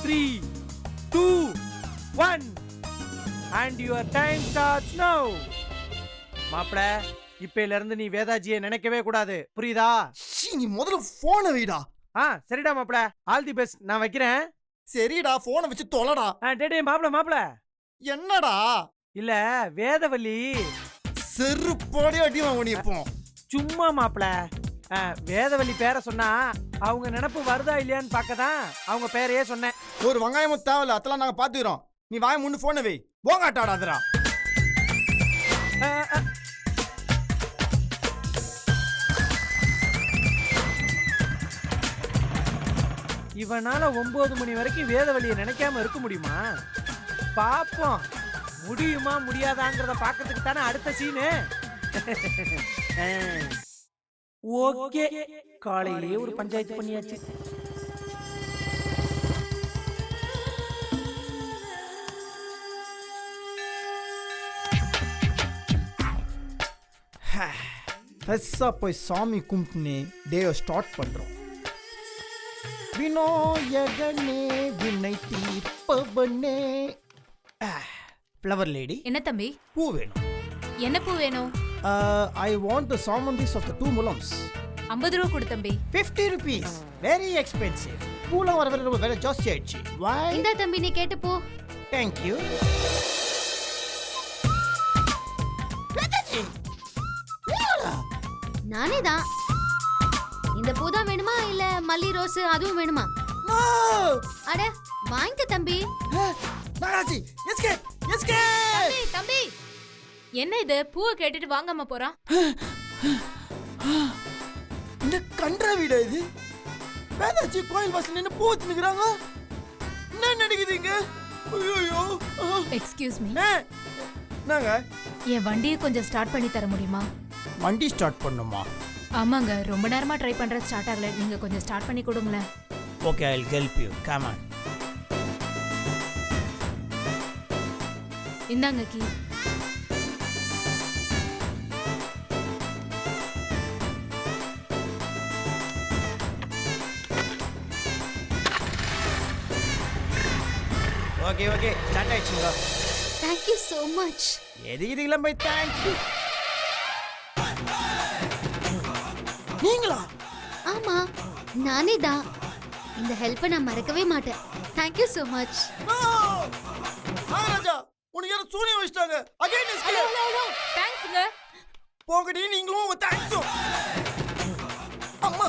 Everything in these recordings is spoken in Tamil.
3, 2, 1 and your time starts now. மாப்ள, இப்பையில இருந்து நீ வேதாஜியை நினைக்கவே கூடாது, புரியுதா? நீ முதல்ல போனை வைடா. சரிடா மாப்ள, ஆல் தி பெஸ்ட். நான் வைக்கிறேன். சரிடா, போனை வச்சு தொலைடா. டேய் மாப்ள என்னடா? இல்ல வேதவல்லி செருப்போடி அடிமா உனிப்போம். சும்மா மாப்ள, வேதவல்லி பேரை சொன்னா அவங்க நினப்பு வருதா இல்லையான்னு பார்க்கதான் அவங்க பேரையே சொன்னேன். ஒரு வெங்காயமும் தேவையில்ல, அதெல்லாம் நாங்க பாத்துக்கிறோம். நீ வாய முன்னு போனை வை. போங்காட்டாடாதரா. இவனால 9 மணி வரைக்கும் வேதவழியை நினைக்காம இருக்க முடியுமா? பாப்போம், முடியுமா முடியாதாங்கிறத பாக்கிறதுக்கு தானே அடுத்த சீனு. ஓகே, காலையிலேயே ஒரு பஞ்சாயத்து பண்ணியாச்சு. பெருசா போய் சாமி கும்பிட்டுனே டேவை ஸ்டார்ட் பண்றோம். விநாயகனே வினை தீர்ப்பவனே. Flower lady. என்ன தம்பி? பூ வேணும். என்ன பூ வேணும்? I want the samandis of the 2 mulams. 50 ரூபாய் கொடு தம்பி. 50 rupees. Very expensive. பூலாம் வர வர வேற ஜாஸ்தி ஆயிடுச்சு. Why? இந்த தம்பி நீ கேட்டு போ. Thank you. நானே தான். இந்த பூ தான் வேணுமா இல்ல மல்லி ரோஸ் அதுவும் வேணுமா? No. அட வாங்க தம்பி. நாராஜி, escape. தம்பி தம்பி. என்ன இது பூவை கேட்டுட்டு வாங்காம போறான்? இந்த கண்டற வீடு இது. வேதாச்சி கோயில் வாசல்ல நின்னு பூ வச்சுக்கிறாங்க. என்ன நடக்குதுங்க? ஐயோ. Excuse me. நாங்க என் வண்டியை கொஞ்சம் ஸ்டார்ட் பண்ணி தர முடியுமா? வண்டி ஸ்டார்ட் பண்ணுமா? ஆமாங்க, ரொம்ப நேரமா ட்ரை பண்ற ஸ்டார்ட் ஆகல. நீங்க கொஞ்சம் ஸ்டார்ட் பண்ணி கொடுங்களேன். Okay, I'll help you. Come on. இந்தாங்க கீ. Okay. ஸ்டார்ட் ஆயிடுச்சுங்க. Thank you so much. இதுக்கெல்லாம் போய் thank you. நீங்களா? ஆமா, நானே தான். இந்த ஹெல்ப்பை நான் மறக்கவே மாட்டேன். Thank you so much. Maharaja, உனக்கு யாரும் சூனியம் வச்சிட்டாங்க. Again hello. தேங்க்ஸ்ங்க. போங்கடி, நீங்களும் உங்க தேங்க்ஸும். அம்மா,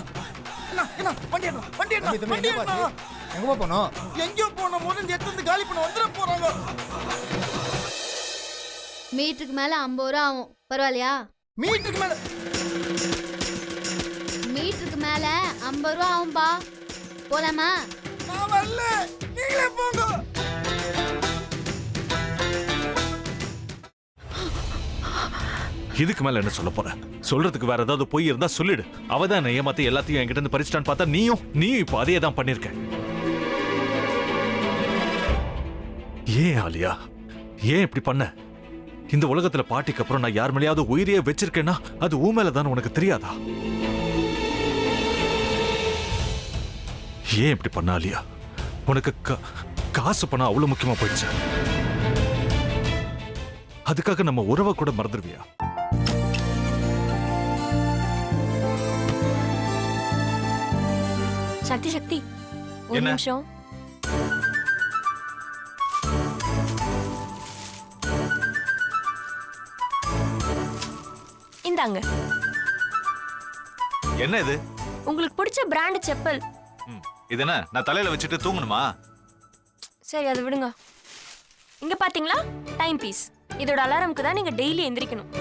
என்ன வண்டி என்ன? எங்க போனோம்? எங்கயோ போன போது இந்த இடத்துல காலி பண்ண வந்துற போறாங்க. மீட்டருக்கு மேல 50 ரூபா ஆகும். பரவாயில்லையா? மீட்டருக்கு மேல 50 ரூபா ஆகும்பா. போலாமா? நான் வரல, நீங்களே போங்க. இதுக்கு மேல என்ன சொல்ல போற? சொல்றதுக்கு வேற ஏதாவது பொய் இருந்தா சொல்லிடு. அவதான் ஏமாத்தி எல்லாத்தையும் என்கிட்ட இருந்து பறிச்சிட்டான்னு பார்த்தா நீயும் இப்ப அதே தான் பண்ணிருக்க. ஏன் ஆலியா, ஏன் இப்படி பண்ண? இந்த உலகத்துல பாட்டிக்கு அப்புறம் நான் யார் மேலேயாவது உயிரையே வச்சிருக்கேன்னா அது ஊ மேலதான் உனக்கு தெரியாதா? ஏன் இப்படி பண்ண ஆலியா? உனக்கு காசு பணம் அவ்வளவு முக்கியமா போயிடுச்சு. அதுக்காக நம்ம உறவை கூட மறந்துடுவியா? சக்தி ஒரு நிமிஷம். இந்தாங்க. என்ன இது? உங்களுக்கு பிடிச்ச பிராண்ட் செப்பல். இது என்ன நான் தலையில வச்சுட்டு தூங்கணுமா? சரி, அதை விடுங்க. இங்க பாத்தீங்களா, டைம் பீஸ். இதோட அலாரம்க்கு தான் நீங்க டெய்லி எந்திரிக்கணும்.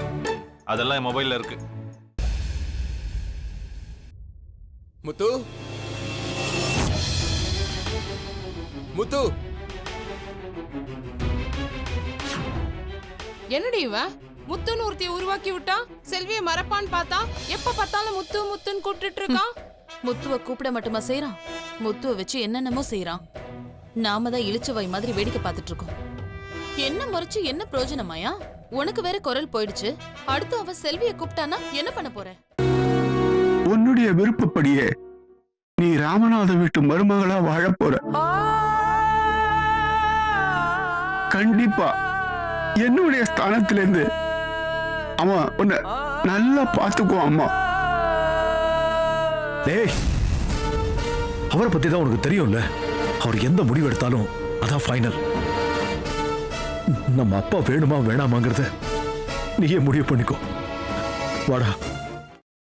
அதெல்லாம் என் மொபைல்ல இருக்கு. முத்து, என்னடி இவன் முத்துன்னு ஒருத்தைய உருவாக்கி விட்டான். செல்வியை மறப்பான்னு பார்த்தா எப்ப பார்த்தாலும் முத்துன்னு கூப்பிட்டு இருக்கான். முத்துவை கூப்பிட மட்டுமா செய்யறான்? முத்துவை வச்சு என்னென்னமோ செய்யறான். நாம தான் இழிச்சவாய் மாதிரி வேடிக்கை பார்த்துட்டு இருக்கோம். என்ன முறைச்சு என்ன பிரயோஜனமாயா? உனக்கு வேற குரல் போயிடுச்சு. அடுத்து அவ செல்வியை கூப்பிட்டானா என்ன பண்ண போற? உன்னுடைய விருப்பப்படியே நீ ராமநாத வீட்டு மருமகளா வாழ போற. கண்டிப்பா என்னுடைய ஸ்தானத்திலிருந்து அவன் உன்னை நல்லா பார்த்துக்குவான் அம்மா. டேய், அவரை பத்தி தான் உனக்கு தெரியும்ல. அவர் எந்த முடிவு எடுத்தாலும் அதான் ஃபைனல். நம்ம அப்பா வேணுமா வேணாமாங்கிறத நீயே முடிவு பண்ணிக்கோ. வாடா.